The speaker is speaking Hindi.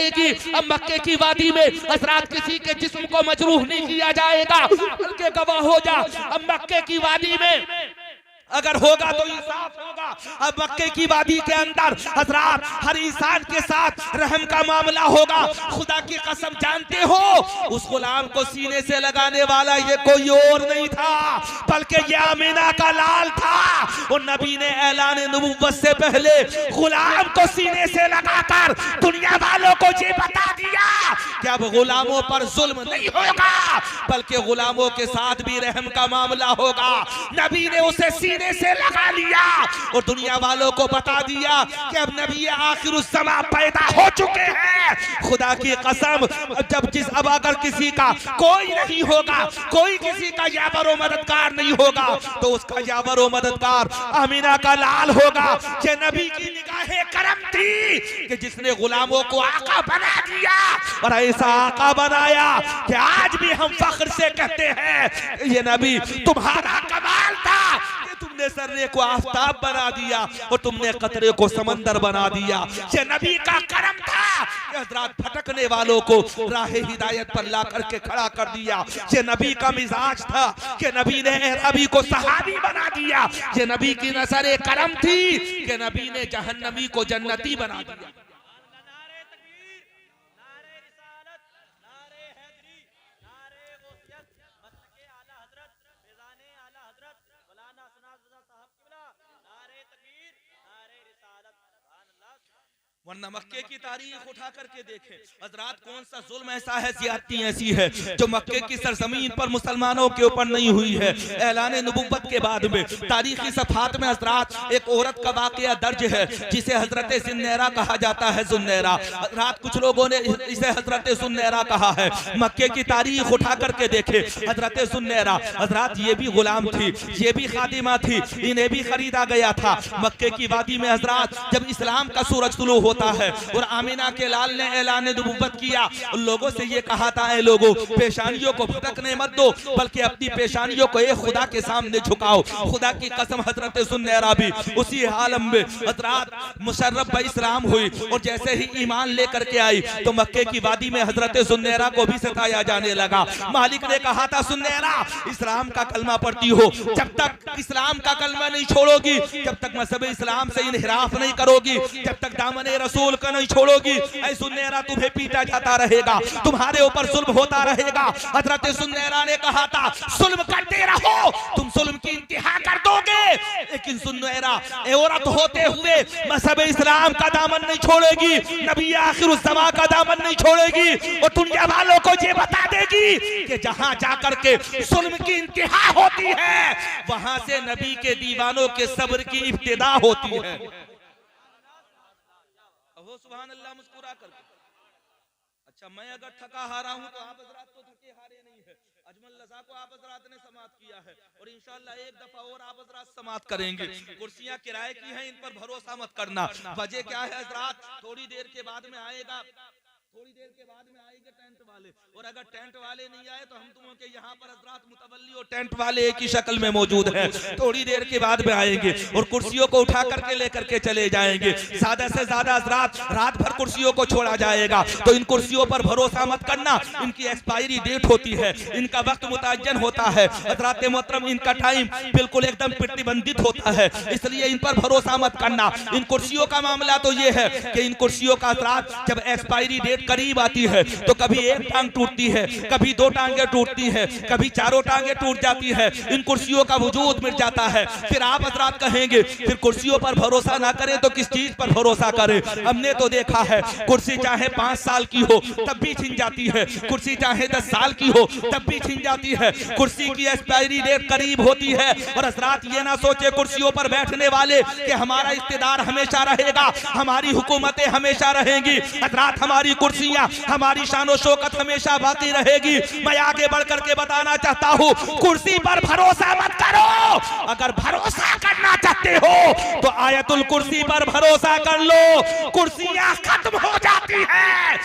जाएगी। अब मक्के की वादी में हजरात किसी के जिस्म को मजरूह नहीं किया जाएगा, बल्कि गवाह हो जा। अब मक्के की वादी में अगर होगा तो इंसाफ होगा। अब मक्के की वादी के अंदर हजरात हर इंसान के साथ रहम का मामला होगा। खुदा की कसम, जानते हो उस गुलाम को सीने से लगाने वाला ये कोई और नहीं था, बल्कि ये आमीना का लाल था। और नबी ने ऐलान नबुव्वत से पहले गुलाम को सीने से लगाकर दुनिया वालों को ये बता दिया कि अब गुलामों पर जुल्म नहीं होगा, बल्कि गुलामों के साथ भी रहम का मामला होगा। नबी ने उसे सीने से लगा लिया और दुनिया वालों को बता दिया कि अब नबी आखिरुज़्ज़मा पैदा हो चुके हैं। खुदा की कसम, अब अगर किसी का कोई नहीं होगा, कोई किसी का यावर व मददगार नहीं होगा, तो उसका यावर व मददगार आमीना का लाल होगा। ये नबी की निगाहे करम थी कि जिसने गुलामों को आका बना दिया और ऐसा आका बनाया कि आज भी हम फख्र से कहते हैं ये नबी तुम्हारा कमाल था। तुमने सर्रे को आफताब बना दिया और तुमने कतरे को समंदर बना दिया। ये नबी का करम था कि हजरात भटकने वालों को राह हिदायत पर ला करके खड़ा कर दिया। ये नबी का मिजाज था कि नबी ने अरबी को सहाबी बना दिया। ये नबी की नजर करम थी कि नबी ने जहन्नमी को जन्नती बना दिया। वरना मक्के की तारीख उठा करके देखें हजरात, कौन सा जुल्म ऐसा है, ज़ियादती ऐसी है जो मक्के की सरजमीन पर मुसलमानों के ऊपर नहीं हुई है। ऐलान नबुव्वत के बाद में तारीखी सफ़हात में हजरात एक औरत का वाक़या दर्ज है जिसे हजरत ज़ुन्नैरा कहा जाता है। ज़ुन्नैरा हजरात, कुछ लोगों ने इसे हजरत ज़ुन्नैरा कहा है। मक्के की तारीख उठा करके देखे हजरत ज़ुन्नैरा हजरात ये भी गुलाम थी, ये भी खादिमा थी, इन्हें भी खरीदा गया था। मक्के की वादी में हजरात जब इस्लाम का सूरज तुलू होता है और आमीना के लाल ने ऐलान नबुव्वत किया, उन लोगों से ये कहा था, ऐ लोगों पेशानियों को भटकने मत दो, बल्कि अपनी पेशानियों को एक खुदा के सामने झुकाओ। खुदा की कसम हजरत ज़ुन्नैरा भी उसी आलम में हजरात मुशर्रफ इस्लाम हुई और जैसे ही ईमान लेकर के आई तो मक्के की वादी में हजरत ज़ुन्नैरा को भी सताया जाने लगा। मालिक ने कहा था, ज़ुन्नैरा इस्लाम का कलमा पढ़ती हो, जब तक इस्लाम का कलमा नहीं छोड़ोगी, जब तक मज़हब इस्लाम से इन्हिराफ नहीं करोगी, जब तक दामन रसूल का नहीं छोड़ोगी, ऐ ज़ुन्नैरा तुम्हें पीटा जाता रहेगा, तुम्हारे ऊपर जुल्म होता रहेगा। हजरत ज़ुन्नैरा ने कहा था, जुल्म करते रहो, तुम जुल्म की इंतहा कर दोगे, लेकिन ज़ुन्नैरा औरत होते हुए मज़हब इस्लाम का दामन नहीं छोड़ेगी, नबी आखिरुज़्ज़मा का दामन नहीं छोड़ेगी और दुनिया वालों को ये बता देगी कि जहां जाकर के जुल्म की इंतहा होती है वहां से नबी के दीवानों के सब्र की इब्तिदा होती है। सुभान अल्लाह मुस्कुरा करके। अच्छा, मैं अगर थका हारा हूं तो आप हजरात तो थके हारे नहीं है। अजमल लज़ा को आप हजरात ने समात किया है और इंशाअल्लाह एक दफा और आप हजरात समात करेंगे। कुर्सियां किराए की हैं, इन पर भरोसा मत करना। वजह क्या है हजरात, थोड़ी देर के बाद में आएगा, थोड़ी देर के बाद में आएंगे टेंट वाले, और अगर टेंट वाले नहीं आए तो हम तुमों के यहाँ पर हजरात मुतवल्ली और टेंट वाले एक ही शक्ल में मौजूद हैं। थोड़ी देर के बाद में आएंगे और कुर्सियों को उठा करके लेकर के चले जाएंगे। ज्यादा से ज्यादा हजरात रात भर कुर्सियों को छोड़ा जाएगा, तो इन कुर्सियों पर भरोसा मत करना। इनकी एक्सपायरी डेट होती है, इनका वक्त मुतअय्यन होता है हजरात मोहतरम, इनका टाइम बिल्कुल एकदम प्रतिबंधित होता है, इसलिए इन पर भरोसा मत करना। इन कुर्सियों का मामला तो ये है कि इन कुर्सियों का हजरात जब एक्सपायरी डेट करीब आती है तो कभी एक टांग टूटती है, कभी दो टांगे टूटती है, कभी चारों टांगे टूट जाती है, इन कुर्सियों का वजूद मिट जाता है। फिर आप हजरात कहेंगे फिर कुर्सियों पर भरोसा ना करें तो किस चीज पर भरोसा करें। हमने तो देखा है कुर्सी चाहे 5 साल की हो तब भी छिन जाती है, कुर्सी चाहे 10 साल की हो तब भी छिन जाती है, कुर्सी की एक्सपायरी डेट करीब होती है। और हजरात ये ना सोचे कुर्सियों पर बैठने वाले कि हमारा इख्तिदार हमेशा रहेगा, हमारी हुकूमतें हमेशा रहेंगी। हजरात हमारी कुर्सियां, हमारी शानो शौकत हमेशा बाकी रहेगी। मैं आगे बढ़कर के बताना चाहता हूँ, कुर्सी पर भरोसा मत करो। अगर भरोसा करना चाहते हो तो आयतुल कुर्सी पर भरोसा कर लो, कुर्सियां खत्म हो जाती है।